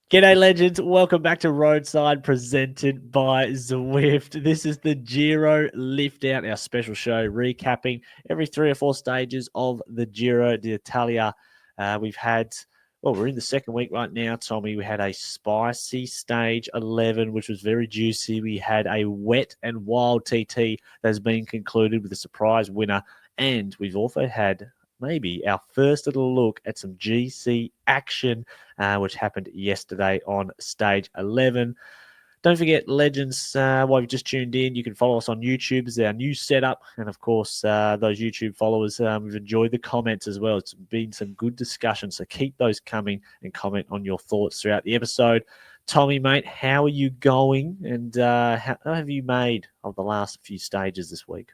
G'day, legends. Welcome back to Roadside, presented by Zwift. This is the Giro Liftout, our special show recapping every 3 or 4 stages of the Giro d'Italia. We're in the second week right now, Tommy. We had a spicy stage 11, which was very juicy. We had a wet and wild TT that's been concluded with a surprise winner. And we've also had maybe our first little look at some GC action, which happened yesterday on stage 11. Don't forget, legends, while you've just tuned in, you can follow us on YouTube. It's our new setup. And of course, those YouTube followers, we've enjoyed the comments as well. It's been some good discussion. So keep those coming and comment on your thoughts throughout the episode. Tommy, mate, how are you going? And how have you made of the last few stages this week?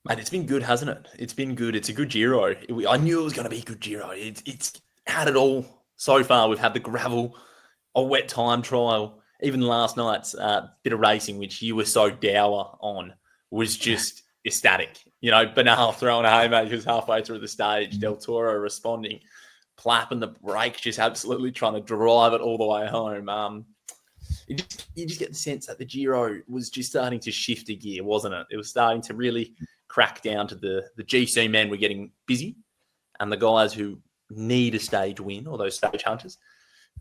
Mate, it's been good, hasn't it? It's been good. It's a good Giro. I knew it was going to be a good Giro. It's had it all so far. We've had the gravel, a wet time trial, even last night's bit of racing, which you were so dour on, was just ecstatic. You know, Bernal throwing a haymakers halfway through the stage, Del Toro responding, clapping the brakes, just absolutely trying to drive it all the way home. You just get the sense that the Giro was just starting to shift a gear, wasn't it? It was starting to really crack down to the GC men were getting busy, and the guys who need a stage win, or those stage hunters,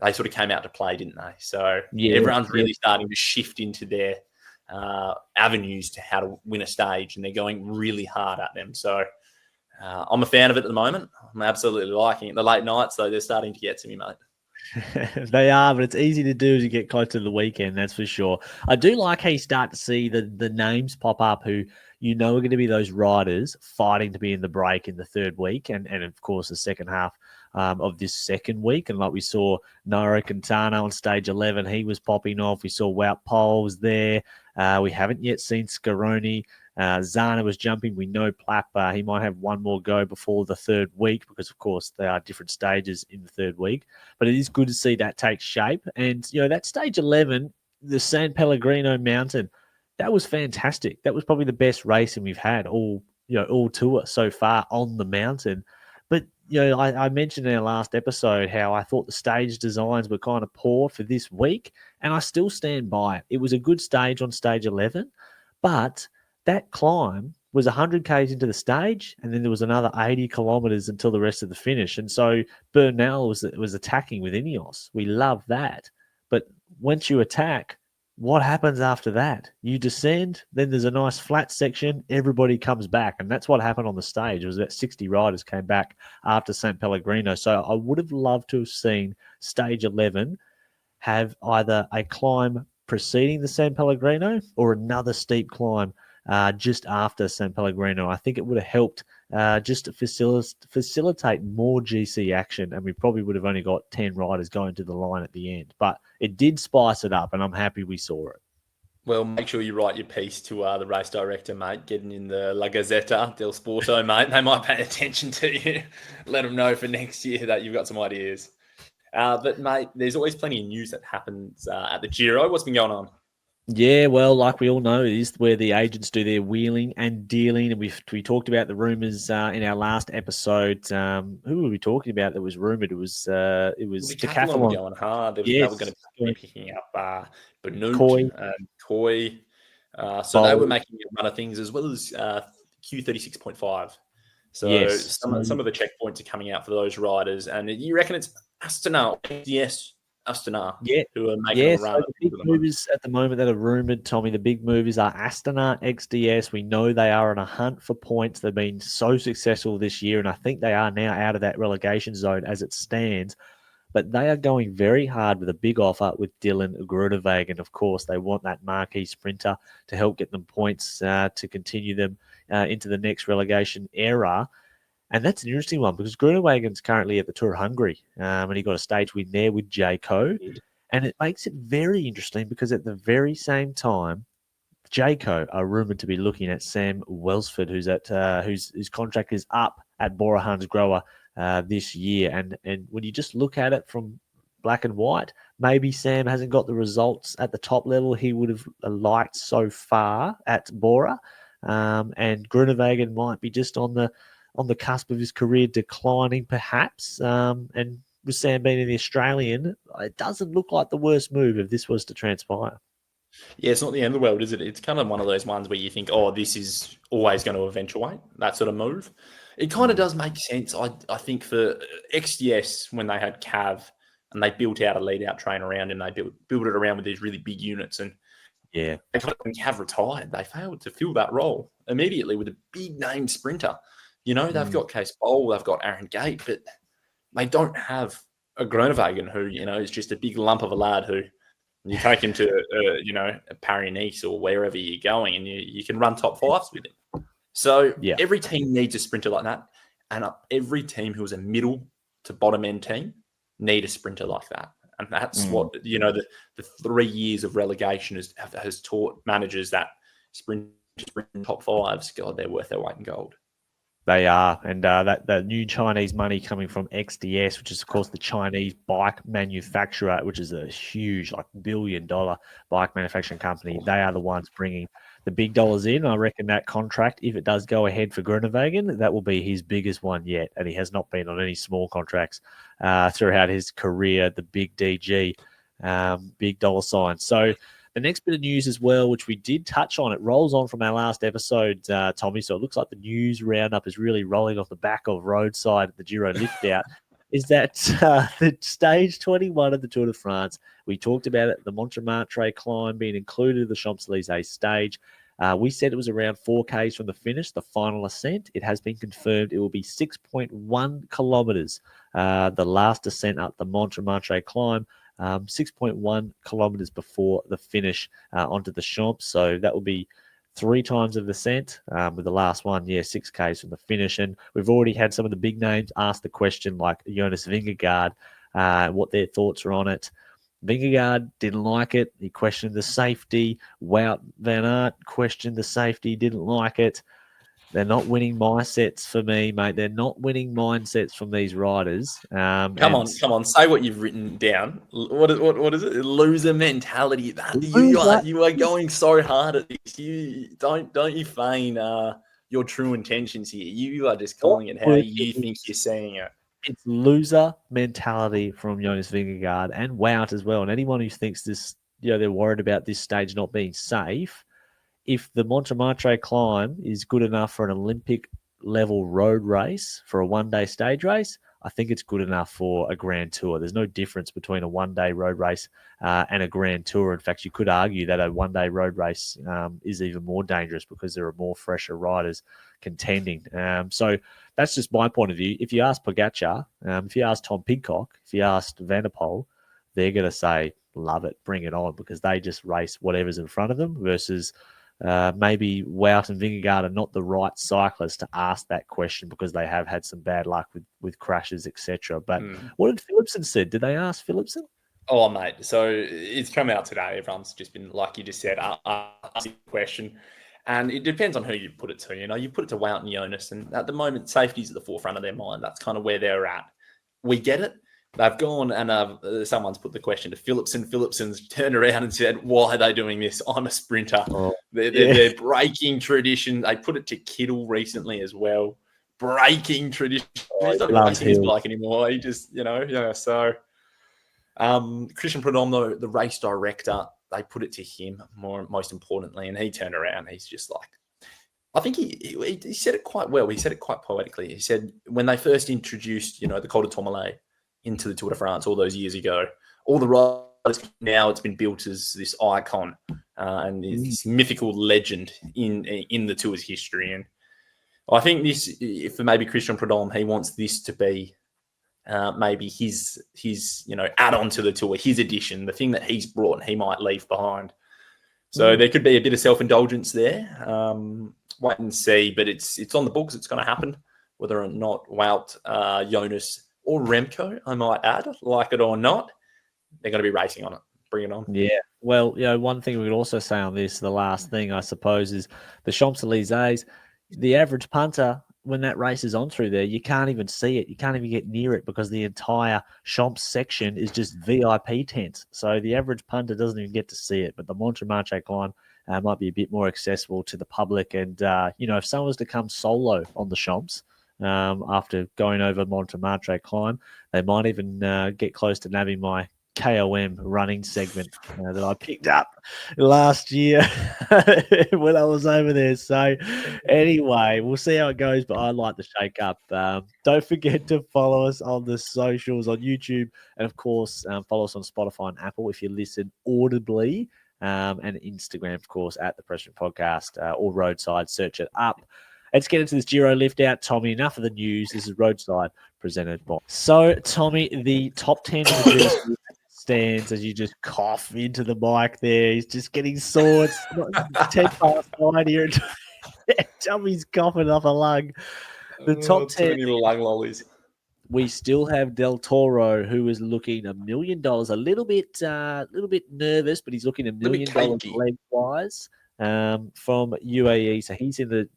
they sort of came out to play, didn't they? So everyone's really starting to shift into their avenues to how to win a stage, and they're going really hard at them. So I'm a fan of it at the moment. I'm absolutely liking it. The late nights, though, they're starting to get to me, mate. They are, but it's easy to do as you get close to the weekend, that's for sure. I do like how you start to see the names pop up who you know are going to be those riders fighting to be in the break in the third week and of course, the second half of this second week. And like we saw Nairo Quintana on stage 11, he was popping off. We saw Wout Poels there. We haven't yet seen Scaroni. Zana was jumping. We know Plapp, he might have one more go before the third week because, of course, there are different stages in the third week. But it is good to see that take shape. And, you know, that stage 11, the San Pellegrino Mountain, that was fantastic. That was probably the best racing we've had all tour so far on the mountain. But, you know, I mentioned in our last episode how I thought the stage designs were kind of poor for this week, and I still stand by it. It was a good stage on stage 11, but that climb was 100 Ks into the stage, and then there was another 80 kilometers until the rest of the finish. And so Bernal was attacking with Ineos. We love that. But once you attack, what happens after that? You descend, then there's a nice flat section, everybody comes back. And that's what happened on the stage. It was about 60 riders came back after San Pellegrino. So I would have loved to have seen stage 11 have either a climb preceding the San Pellegrino or another steep climb just after San Pellegrino. I think it would have helped just to facilitate more GC action, and we probably would have only got 10 riders going to the line at the end. But it did spice it up, and I'm happy we saw it. Well, make sure you write your piece to the race director, mate, getting in the La Gazzetta del Sporto, mate. They might pay attention to you. Let them know for next year that you've got some ideas. But, mate, there's always plenty of news that happens at the Giro. What's been going on? Yeah, well, like we all know, it is where the agents do their wheeling and dealing. And we talked about the rumors in our last episode. Who were we talking about that was rumored? It was Decathlon going hard. They were going to be picking up Benoot and Toy. So they were making a run of things as well as Q36.5. So yes. Some of the checkpoints are coming out for those riders. And you reckon it's Astana, XDS Astana, who are making a run. So the big movers at the moment that are rumored, Tommy, the big movers are Astana, XDS. We know they are on a hunt for points. They've been so successful this year, and I think they are now out of that relegation zone as it stands. But they are going very hard with a big offer with Dylan Groenewegen. Of course, they want that marquee sprinter to help get them points to continue them into the next relegation era. And that's an interesting one because Groenewegen's currently at the Tour of Hungary, and he got a stage win there with Jayco. And it makes it very interesting because at the very same time, Jayco are rumoured to be looking at Sam Welsford, whose contract is up at Bora Hansgrohe this year. And when you just look at it from black and white, maybe Sam hasn't got the results at the top level he would have liked so far at Bora, and Groenewegen might be just on the cusp of his career declining, perhaps. And with Sam being the Australian, it doesn't look like the worst move if this was to transpire. Yeah, it's not the end of the world, is it? It's kind of one of those ones where you think, oh, this is always going to eventuate, that sort of move. It kind of does make sense, I think, for XDS when they had Cav and they built out a lead-out train around and they built it around with these really big units. And yeah, when Cav retired, they failed to fill that role immediately with a big-name sprinter. You know, they've got Case Bowl, they've got Aaron Gate, but they don't have a Groenewegen who, you know, is just a big lump of a lad who you take him to, you know, Paris-Nice or wherever you're going and you can run top fives with him. So every team needs a sprinter like that. And every team who's a middle to bottom end team need a sprinter like that. And that's what, you know, the 3 years of relegation has taught managers that sprint top fives, God, they're worth their weight in gold. They are, and that new Chinese money coming from XDS, which is of course the Chinese bike manufacturer, which is a huge, like $1 billion bike manufacturing company. They are the ones bringing the big dollars in. I reckon that contract, if it does go ahead for Groenewegen, that will be his biggest one yet, and he has not been on any small contracts throughout his career. The big DG, big dollar sign. So. The next bit of news as well, which we did touch on, it rolls on from our last episode, Tommy, so it looks like the news roundup is really rolling off the back of Roadside at the Giro Liftout, is that the stage 21 of the Tour de France, we talked about it, the Montmartre climb being included in the Champs-Élysées stage. We said it was around 4Ks from the finish, the final ascent. It has been confirmed it will be 6.1 kilometers, the last ascent up the Montmartre climb. 6.1 kilometers before the finish onto the Champs. So that will be 3 times of the ascent, with the last one, 6Ks from the finish. And we've already had some of the big names ask the question, like Jonas Vingegaard, what their thoughts are on it. Vingegaard didn't like it. He questioned the safety. Wout van Aert questioned the safety, didn't like it. They're not winning my sets for me, mate. They're not winning mindsets from these riders. Come on. Say what you've written down. What is it? Loser mentality. You are going so hard at this. You don't you feign your true intentions here. You are just calling it how you think you're saying it. It's loser mentality from Jonas Vingegaard and Wout as well. And anyone who thinks this, they're worried about this stage not being safe. If the Montmartre climb is good enough for an Olympic level road race, for a one-day stage race, I think it's good enough for a Grand Tour. There's no difference between a one-day road race and a Grand Tour. In fact, you could argue that a one-day road race is even more dangerous because there are more fresher riders contending. So that's just my point of view. If you ask Pogacar, if you ask Tom Pidcock, if you ask Van der Poel, they're going to say, love it, bring it on, because they just race whatever's in front of them versus... maybe Wout and Vingegaard are not the right cyclists to ask that question because they have had some bad luck with crashes, etc. But what did Philipsen said? Did they ask Philipsen? Oh, mate. So it's come out today. Everyone's just been, like you just said, asking the question. And it depends on who you put it to. You put it to Wout and Jonas. And at the moment, safety's at the forefront of their mind. That's kind of where they're at. We get it. They've gone and someone's put the question to Philipsen. Philipsen's turned around and said, why are they doing this? I'm a sprinter. They're breaking tradition. They put it to Kittle recently as well. Breaking tradition. He's not racing his bike anymore. He just, so Christian Prudhomme, the race director, they put it to him most importantly, and he turned around. He's just like, I think he said it quite well. He said it quite poetically. He said when they first introduced, the Col de Tourmalet into the Tour de France all those years ago, all the riders, now it's been built as this icon and this mythical legend in the Tour's history. And I think this, for maybe Christian Prudhomme, he wants this to be maybe his add-on to the Tour, his addition, the thing that he's brought and he might leave behind. So there could be a bit of self-indulgence there. Wait and see, but it's on the books. It's going to happen, whether or not Wout, Jonas, or Remco, I might add, like it or not, they're going to be racing on it. Bring it on. Yeah. Well, one thing we could also say on this, the last thing, I suppose, is the Champs-Élysées, the average punter, when that race is on through there, you can't even see it. You can't even get near it because the entire Champs section is just VIP tents. So the average punter doesn't even get to see it. But the Montmartre climb might be a bit more accessible to the public. And, if someone was to come solo on the Champs, after going over Montmartre climb. They might even get close to nabbing my KOM running segment that I picked up last year when I was over there. So anyway, we'll see how it goes, but I'd like to shake up. Don't forget to follow us on the socials on YouTube, and of course, follow us on Spotify and Apple if you listen audibly, and Instagram, of course, at the Press Room Podcast or Roadside. Search it up. Let's get into this Giro lift out, Tommy. Enough of the news. This is Roadside presented by. So, Tommy, the top 10 of the GC stands as you just cough into the mic there. He's just getting sore. It's 10 past 9 here. Tommy's coughing off a lung. The top 10. Too many lung lollies. We still have Del Toro, who is looking $1 million. A little bit nervous, but he's looking $1 million leg-wise. From UAE, so he's in the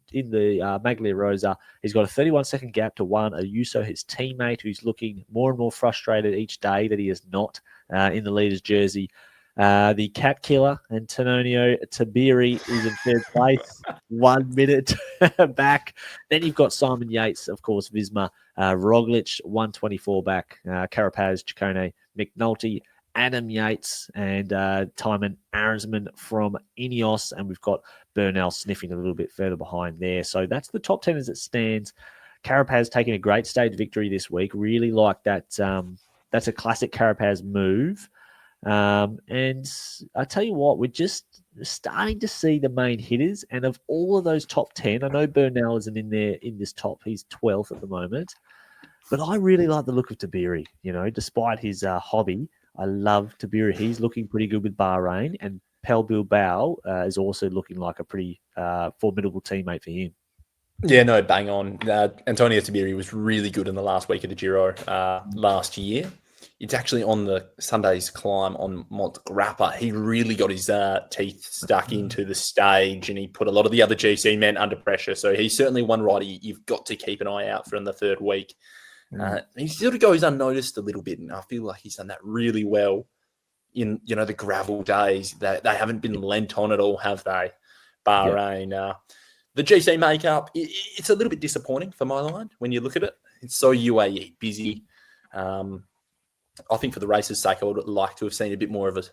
Maglia Rosa. He's got a 31-second gap to Juan Ayuso, his teammate, who's looking more and more frustrated each day that he is not in the leader's jersey. The cat killer, Antonio Tabiri, is in third place, 1 minute back. Then you've got Simon Yates, of course, Visma, Roglic, 124 back, Carapaz, Ciccone, McNulty, Adam Yates, and Timon Arisman from Ineos, and we've got Bernal sniffing a little bit further behind there. So that's the top 10 as it stands. Carapaz taking a great stage victory this week. Really like that. That's a classic Carapaz move. And I tell you what, we're just starting to see the main hitters. And of all of those top 10, I know Bernal isn't in there in this top. He's 12th at the moment. But I really like the look of Tabiri, despite his hobby. I love Tabiri. He's looking pretty good with Bahrain, and Pel Bilbao is also looking like a pretty formidable teammate for him. Yeah, no, bang on. Antonio Tabiri was really good in the last week of the Giro last year. It's actually on the Sunday's climb on Mont Grappa. He really got his teeth stuck into the stage, and he put a lot of the other GC men under pressure. So he's certainly one rider you've got to keep an eye out for in the third week. He sort of goes unnoticed a little bit, and I feel like he's done that really well in the gravel days. They haven't been lent on at all, have they? Bahrain. Yeah. The GC makeup, it's a little bit disappointing for my line when you look at it. It's so UAE busy. I think for the race's sake, I would like to have seen a bit more of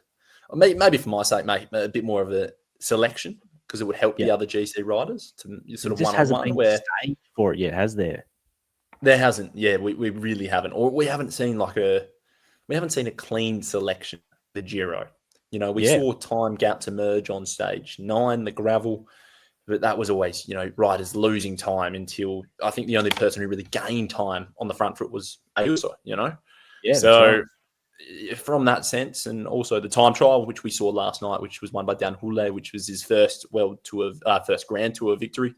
maybe for my sake, mate, a bit more of a selection, because it would help the other GC riders to sort of one-on-one. Where stage for it yet, has there? There hasn't. Yeah, we really haven't. Or we haven't seen a clean selection of the Giro. We saw time gaps emerge on stage 9, the gravel, but that was always, riders losing time until I think the only person who really gained time on the front foot was Ayuso, Yeah. So from that sense, and also the time trial, which we saw last night, which was won by Dan Hule, which was his first first Grand Tour victory.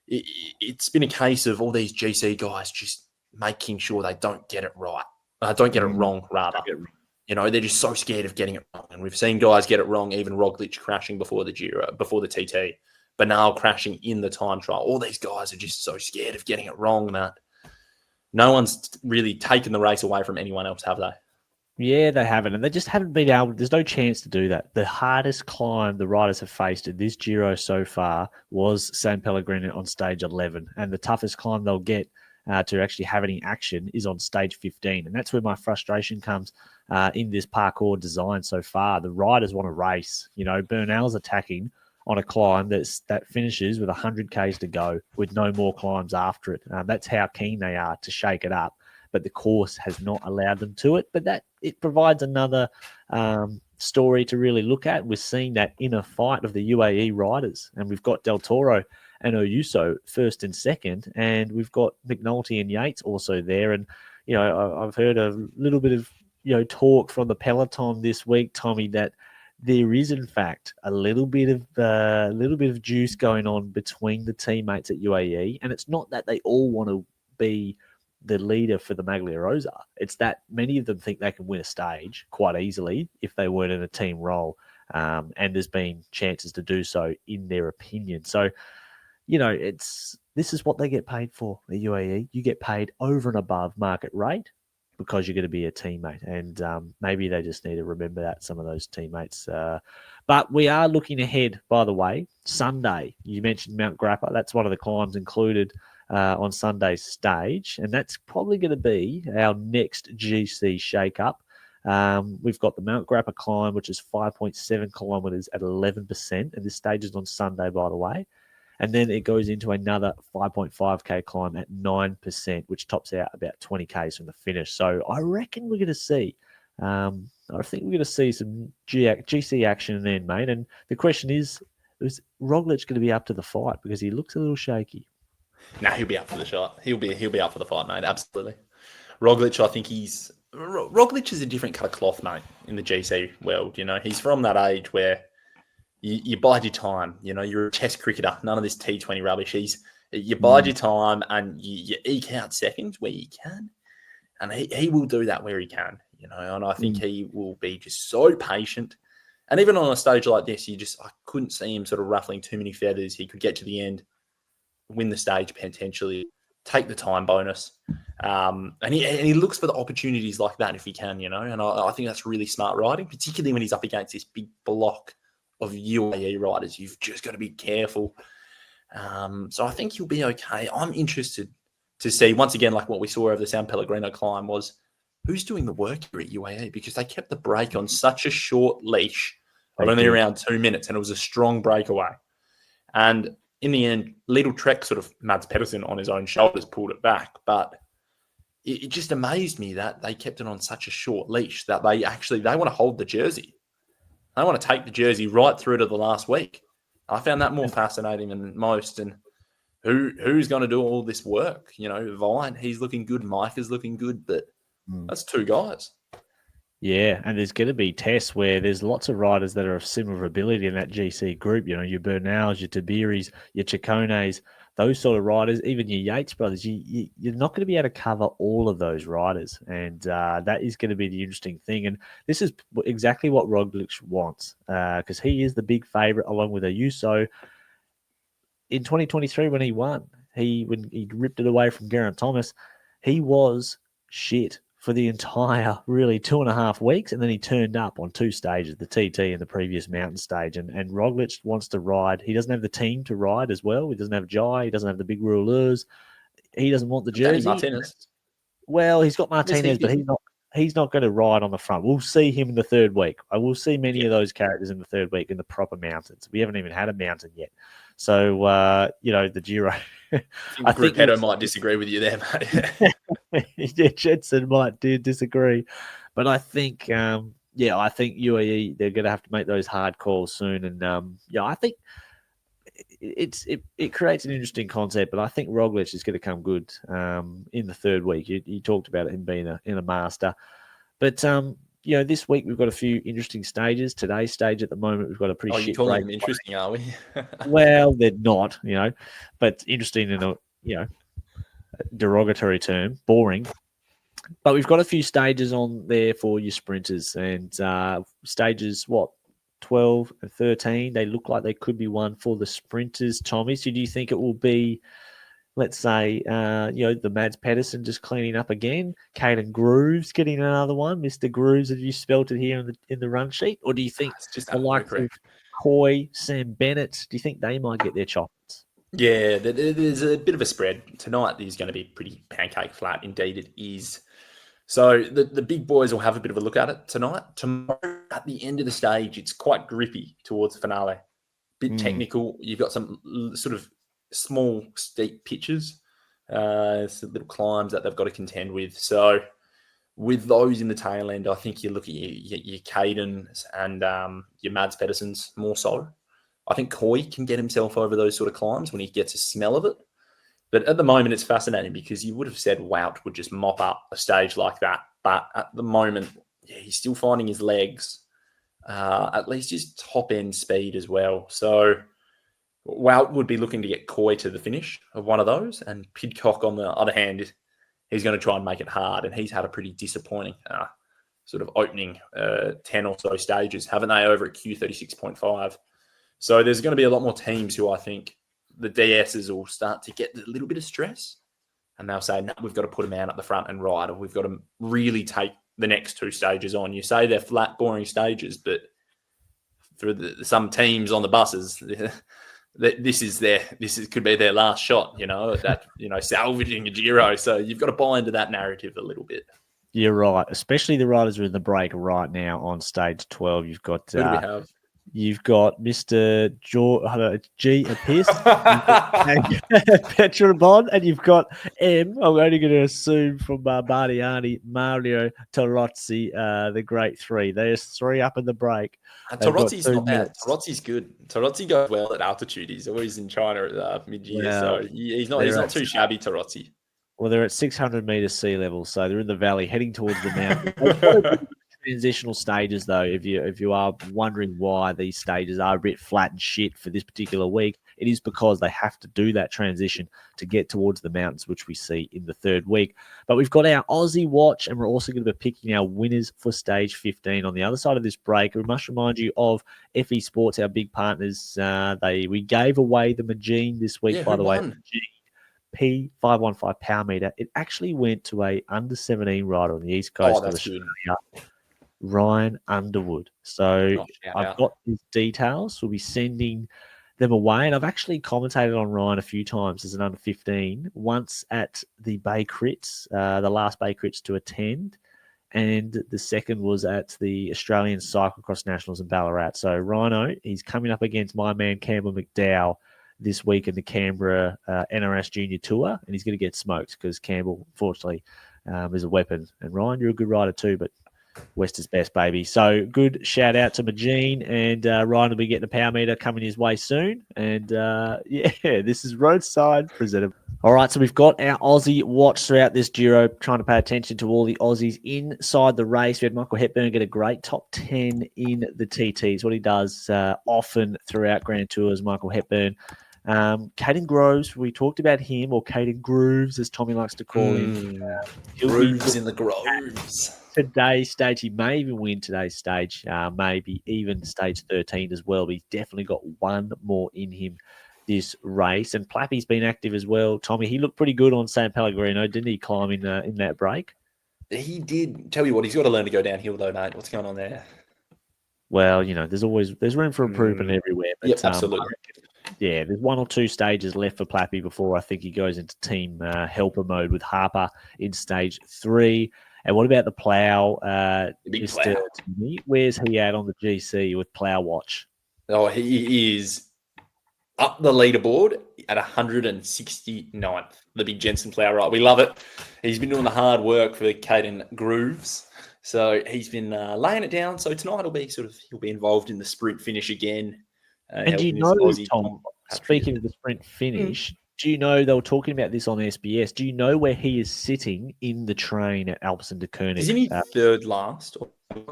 It's been a case of all these GC guys just making sure they don't get it right. Don't get it wrong, rather. They're just so scared of getting it wrong. And we've seen guys get it wrong, even Roglic crashing before the Giro, before the TT, but now crashing in the time trial. All these guys are just so scared of getting it wrong that no one's really taken the race away from anyone else, have they? Yeah, they haven't. And they just haven't been able, there's no chance to do that. The hardest climb the riders have faced in this Giro so far was San Pellegrino on stage 11. And the toughest climb they'll get to actually have any action is on stage 15. And that's where my frustration comes in this parkour design so far. The riders want to race. Bernal's attacking on a climb that finishes with 100 Ks to go with no more climbs after it. That's how keen they are to shake it up. But the course has not allowed them to it. But it provides another story to really look at. We're seeing that inner fight of the UAE riders, and we've got Del Toro and Ayuso first and second, and we've got McNulty and Yates also there. And I've heard a little bit of talk from the peloton this week, Tommy, that there is in fact a little bit of juice going on between the teammates at UAE, and it's not that they all want to be the leader for the Maglia Rosa. It's that many of them think they can win a stage quite easily if they weren't in a team role. And there's been chances to do so in their opinion. So, this is what they get paid for, the UAE. You get paid over and above market rate because you're going to be a teammate. And maybe they just need to remember that, some of those teammates. But we are looking ahead, by the way. Sunday, you mentioned Mount Grappa. That's one of the climbs included on Sunday's stage, and that's probably going to be our next GC shake-up. We've got the Mount Grappa climb, which is 5.7 kilometres at 11%, and this stage is on Sunday, by the way. And then it goes into another 5.5k climb at 9%, which tops out about 20k's from the finish. So I reckon we're going to see, I think we're going to see some GC action then, mate. And the question is Roglic going to be up to the fight? Because he looks a little shaky. No, he'll be up for the shot. He'll be up for the fight, mate. Absolutely. Roglic, I think Roglic is a different cut of cloth, mate, in the GC world. You know, he's from that age where you bide your time. You know, you're a test cricketer. None of this T20 rubbish. You bide your time and you eke out seconds where you can. And he will do that where he can, you know. And I think he will be just so patient. And even on a stage like this, I couldn't see him sort of ruffling too many feathers. He could get to the end, win the stage potentially, take the time bonus. And he looks for the opportunities like that if he can, you know. And I think that's really smart riding, particularly when he's up against this big block of UAE riders. You've just got to be careful. So I think he'll be okay. I'm interested to see, once again, like what we saw over the San Pellegrino climb, was who's doing the work here at UAE, because they kept the break on such a short leash of only around 2 minutes, and it was a strong breakaway. And in the end, Lidl Trek sort of, Mads Pedersen on his own shoulders pulled it back. But it just amazed me that they kept it on such a short leash, that they want to hold the jersey. They want to take the jersey right through to the last week. I found that more fascinating than most. And who's going to do all this work? You know, Vine, he's looking good. Mike is looking good, but that's two guys. Yeah, and there's going to be tests where there's lots of riders that are of similar ability in that GC group. You know, your Bernals, your Tabiris, your Chaccones, those sort of riders, even your Yates brothers. You're not going to be able to cover all of those riders, and that is going to be the interesting thing. And this is exactly what Roglic wants, because he is the big favourite along with Ayuso. In 2023, when he won, when he ripped it away from Geraint Thomas, he was shit for the entire, really, 2.5 weeks, and then he turned up on 2 stages, the TT and the previous mountain stage, and Roglic wants to ride. He doesn't have the team to ride as well. He doesn't have Jai. He doesn't have the big rouleurs. He doesn't want the jersey. Martinez. Well, he's got Martinez, but he's not going to ride on the front. We'll see him in the 3rd week. I will see many of those characters in the 3rd week in the proper mountains. We haven't even had a mountain yet. So, you know, the Giro. I think Gruppetto might disagree with you there, mate. Yeah, Jensen might disagree. But I think, I think UAE, they're going to have to make those hard calls soon. And, I think it creates an interesting concept, but I think Roglic is going to come good in the 3rd week. You talked about him being in a master. But, you know, this week we've got a few interesting stages. Today's stage at the moment, we've got a pretty shit break. You're calling them interesting, are we? Well, they're not, you know, but interesting in a, you know, derogatory term, boring. But we've got a few stages on there for your sprinters, and stages, 12 and 13, they look like they could be one for the sprinters, Tommy. So do you think it will be, let's say, the Mads Pedersen just cleaning up again, Caden Grooves getting another one, Mr. Grooves, have you spelt it here in the run sheet? Or do you think the likes of Coy, Sam Bennett, do you think they might get their chocolates? Yeah, there's a bit of a spread. Tonight is going to be pretty pancake flat. Indeed, it is. So the big boys will have a bit of a look at it tonight. Tomorrow, at the end of the stage, it's quite grippy towards the finale. Bit technical. You've got some sort of small, steep pitches, some little climbs that they've got to contend with. So with those in the tail end, I think you look at your Cadens and your Mads Pedersens more so. I think Coy can get himself over those sort of climbs when he gets a smell of it. But at the moment, it's fascinating because you would have said Wout would just mop up a stage like that. But at the moment, he's still finding his legs, at least his top-end speed as well. So Wout would be looking to get Coy to the finish of one of those. And Pidcock, on the other hand, he's going to try and make it hard. And he's had a pretty disappointing sort of opening 10 or so stages, haven't they, over at Q36.5. So there's going to be a lot more teams who I think the DSs will start to get a little bit of stress, and they'll say, no, we've got to put a man up the front and ride, or we've got to really take the next 2 stages on. You say they're flat, boring stages, but for some teams on the buses, could be their last shot, salvaging a Giro. So you've got to buy into that narrative a little bit. You're right, especially the riders who are in the break right now on stage 12. You've got who do we have? You've got Mr. G. Pierce, Petra Bond, and you've got M. I'm only going to assume from Bardiani, Mario Tarozzi, the great three. There's three up in the break. Tarozzi's not bad. Tarozzi's good. Tarozzi goes well at altitude. He's always in China at mid-year, so he's not too shabby, Tarozzi. Well, they're at 600 meters sea level, so they're in the valley heading towards the mountain. Transitional stages, though, if you are wondering why these stages are a bit flat and shit for this particular week, it is because they have to do that transition to get towards the mountains, which we see in the third week. But we've got our Aussie watch, and we're also going to be picking our winners for stage 15. On the other side of this break, we must remind you of FE Sports, our big partners. We gave away the Magine this week, by the way. P515 power meter. It actually went to a under 17 rider on the east coast of Australia. Good. Ryan Underwood. So I've got his details. We'll be sending them away. And I've actually commentated on Ryan a few times as an under 15, once at the Bay Crits, the last Bay Crits to attend. And the second was at the Australian Cyclocross Nationals in Ballarat. So Rhino, he's coming up against my man Campbell McDowell this week in the Canberra NRS Junior Tour. And he's going to get smoked because Campbell, unfortunately, is a weapon. And Ryan, you're a good rider too, but West is best, baby. So good shout out to Magine, and Ryan will be getting a power meter coming his way soon. And this is Roadside presented. All right, so we've got our Aussie watch throughout this Giro, trying to pay attention to all the Aussies inside the race. We had Michael Hepburn get a great top 10 in the TTs, what he does often throughout Grand Tours, Michael Hepburn. Caden Groves, we talked about him, or Caden Grooves, as Tommy likes to call him. Grooves in the Groves. Today's stage, he may even win today's stage, maybe even stage 13 as well. But he's definitely got one more in him this race. And Plappy's been active as well. Tommy, he looked pretty good on San Pellegrino, didn't he? Climb in that break. He did. Tell you what, he's got to learn to go downhill though, mate. What's going on there? Well, there's room for improvement everywhere. But, yep, absolutely. There's one or two stages left for Plappy before I think he goes into team helper mode with Harper in stage 3. And what about the plow? Mr. Timmy, where's he at on the GC with Plow Watch? Oh, he is up the leaderboard at 169th. The big Jensen Plow Ride. We love it. He's been doing the hard work for Caden Grooves. So he's been laying it down. So tonight he'll be involved in the sprint finish again. And do you know, Tom, speaking of the sprint finish, do you know, they were talking about this on SBS, do you know where he is sitting in the train at Alpecin de Koenig? Isn't he third last?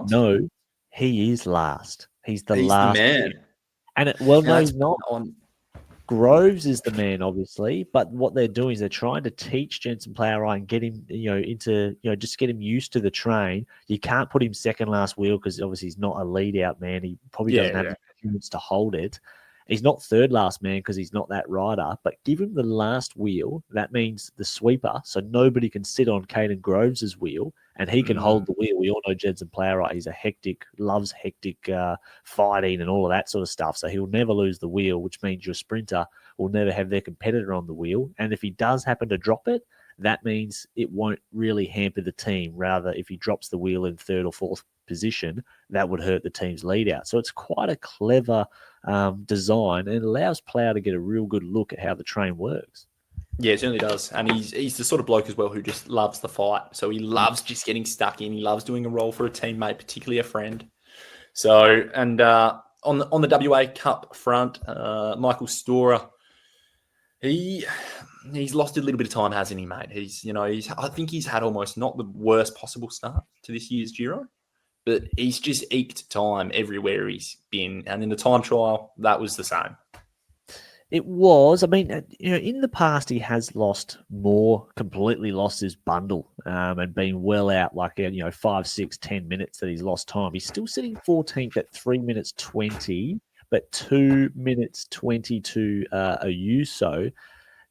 No, he is last. He's the last. The man. And no, he's not. Groves is the man, obviously, but what they're doing is they're trying to teach Jensen Plow and get him, just get him used to the train. You can't put him second last wheel because obviously he's not a lead out man. He probably doesn't have the experience to hold it. He's not third last man because he's not that rider, but give him the last wheel. That means the sweeper, so nobody can sit on Caden Groves' wheel, and he can hold the wheel. We all know Jensen Plow, he's loves hectic fighting and all of that sort of stuff, so he'll never lose the wheel, which means your sprinter will never have their competitor on the wheel. And if he does happen to drop it, that means it won't really hamper the team. Rather, if he drops the wheel in third or fourth position, that would hurt the team's lead out. So it's quite a clever design, and it allows Plow to get a real good look at how the train works. Yeah, it certainly does. And he's the sort of bloke as well who just loves the fight. So he loves just getting stuck in. He loves doing a role for a teammate, particularly a friend. So, and on the WA Cup front, Michael Storer, he's lost a little bit of time, hasn't he, mate? I think he's had almost not the worst possible start to this year's Giro, but he's just eked time everywhere he's been. And in the time trial, that was the same. It was. I mean, in the past, he has completely lost his bundle and been well out, 5, 6, 10 minutes that he's lost time. He's still sitting 14th at 3 minutes 20, but 2 minutes 22 Ayuso.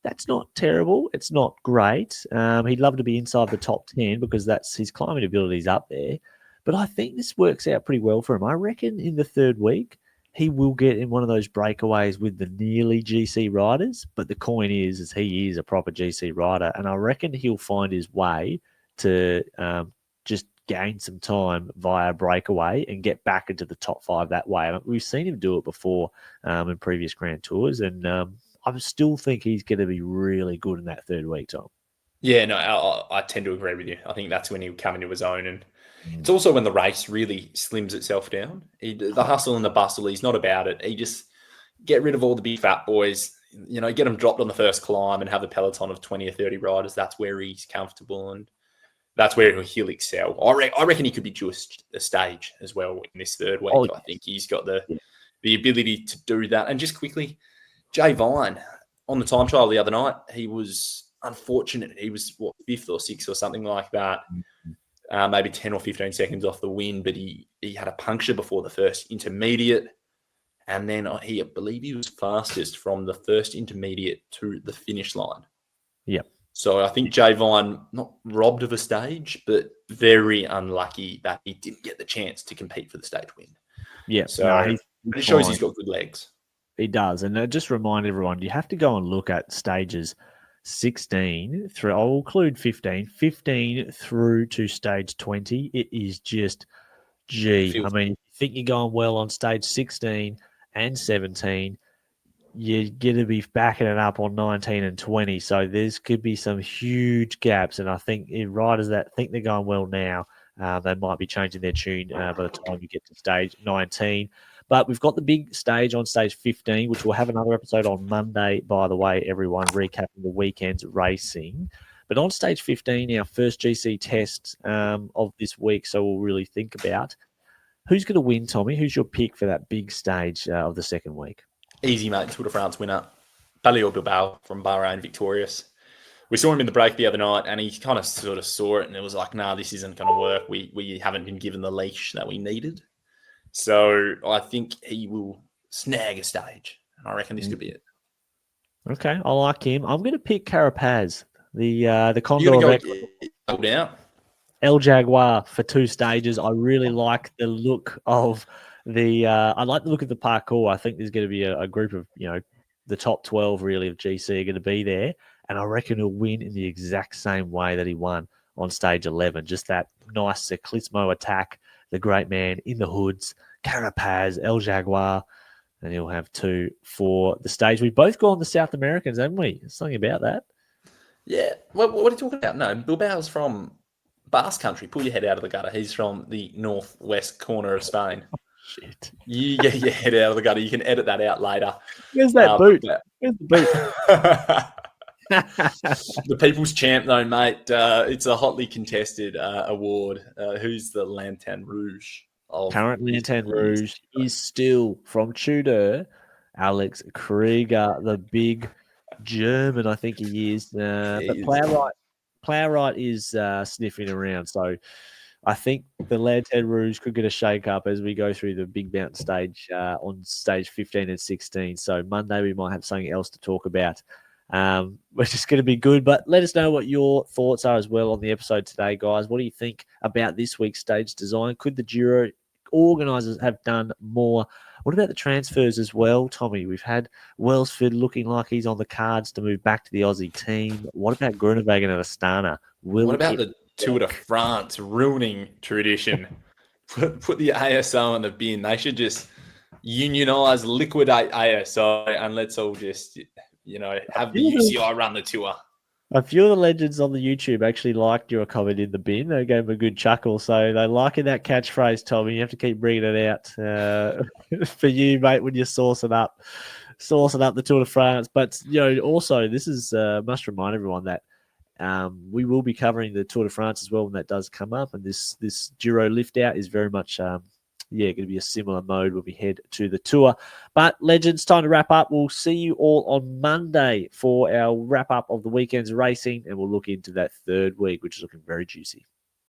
That's not terrible. It's not great. He'd love to be inside the top 10 because that's his climbing abilities up there. But I think this works out pretty well for him. I reckon in the third week, he will get in one of those breakaways with the nearly GC riders. But the coin is he is a proper GC rider, and I reckon he'll find his way to just gain some time via breakaway and get back into the top 5 that way. And we've seen him do it before in previous Grand Tours, and I still think he's going to be really good in that third week, Tom. Yeah, no, I tend to agree with you. I think that's when he'll come into his own, and it's also when the race really slims itself down. The hustle and the bustle, he's not about it. He just get rid of all the big fat boys, get them dropped on the first climb and have a peloton of 20 or 30 riders. That's where he's comfortable, and that's where he'll excel. I reckon he could be due a stage as well in this third week. I think he's got the ability to do that. And just quickly, Jay Vine, on the time trial the other night, he was unfortunate. He was, 5th or 6th or something like that, maybe 10 or 15 seconds off the win, but he had a puncture before the first intermediate. And then I believe he was fastest from the first intermediate to the finish line. Yep. So I think Jay Vine, not robbed of a stage, but very unlucky that he didn't get the chance to compete for the stage win. Yeah. So it shows he's got good legs. He does. And just remind everyone, you have to go and look at stages 16 through, I'll include 15 through to stage 20. It is just, I mean, if you think you're going well on stage 16 and 17, you're going to be backing it up on 19 and 20. So there's could be some huge gaps. And I think riders that think they're going well now, they might be changing their tune by the time you get to stage 19. But we've got the big stage on stage 15, which we'll have another episode on Monday, by the way, everyone, recapping the weekend's racing. But on stage 15, our first GC test of this week, so we'll really think about who's going to win, Tommy. Who's your pick for that big stage of the second week? Easy, mate. Tour de France winner. Balio Bilbao from Bahrain, victorious. We saw him in the break the other night, and he kind of sort of saw it, and it was like, nah, this isn't going to work. We haven't been given the leash that we needed. So I think he will snag a stage. And I reckon this could be it. Okay, I like him. I'm going to pick Carapaz, the Condor down. El Jaguar for 2 stages. I really like the look of I like the look of the parkour. I think there's going to be a group of, the top 12 really of GC are going to be there. And I reckon he'll win in the exact same way that he won on stage 11. Just that nice cyclismo attack, the great man in the hoods, Carapaz, El Jaguar, and he'll have 2 for the stage. We've both gone the South Americans, haven't we? Something about that. Yeah. What are you talking about? No, Bilbao's from Basque Country. Pull your head out of the gutter. He's from the northwest corner of Spain. Oh, shit. You get your head out of the gutter. You can edit that out later. Where's that boot? Where's the boot? The People's Champ, though, mate. It's a hotly contested award. Who's the Lanterne Rouge? Current Lanterne Rouge is still from Tudor, Alex Krieger, the big German, I think he is. But Plowright is sniffing around. So I think the Lanterne Rouge could get a shake-up as we go through the big mountain stage on stage 15 and 16. So Monday we might have something else to talk about. Which is going to be good, but let us know what your thoughts are as well on the episode today, guys. What do you think about this week's stage design? Could the Giro organisers have done more? What about the transfers as well, Tommy? We've had Welsford looking like he's on the cards to move back to the Aussie team. What about Groenewegen and Astana? What about the Tour de France ruining tradition? Put the ASO in the bin. They should just unionise, liquidate ASO, and let's all just... have the UCI run the tour. A few of the legends on the YouTube actually liked your comment in the bin. They gave him a good chuckle. So they liking that catchphrase, Tommy. You have to keep bringing it out for you, mate, when you're sourcing up the Tour de France. But, also this is must remind everyone that we will be covering the Tour de France as well when that does come up. And this Giro Liftout is very much... going to be a similar mode when we head to the tour. But legends, time to wrap up. We'll see you all on Monday for our wrap up of the weekend's racing, and we'll look into that third week, which is looking very juicy.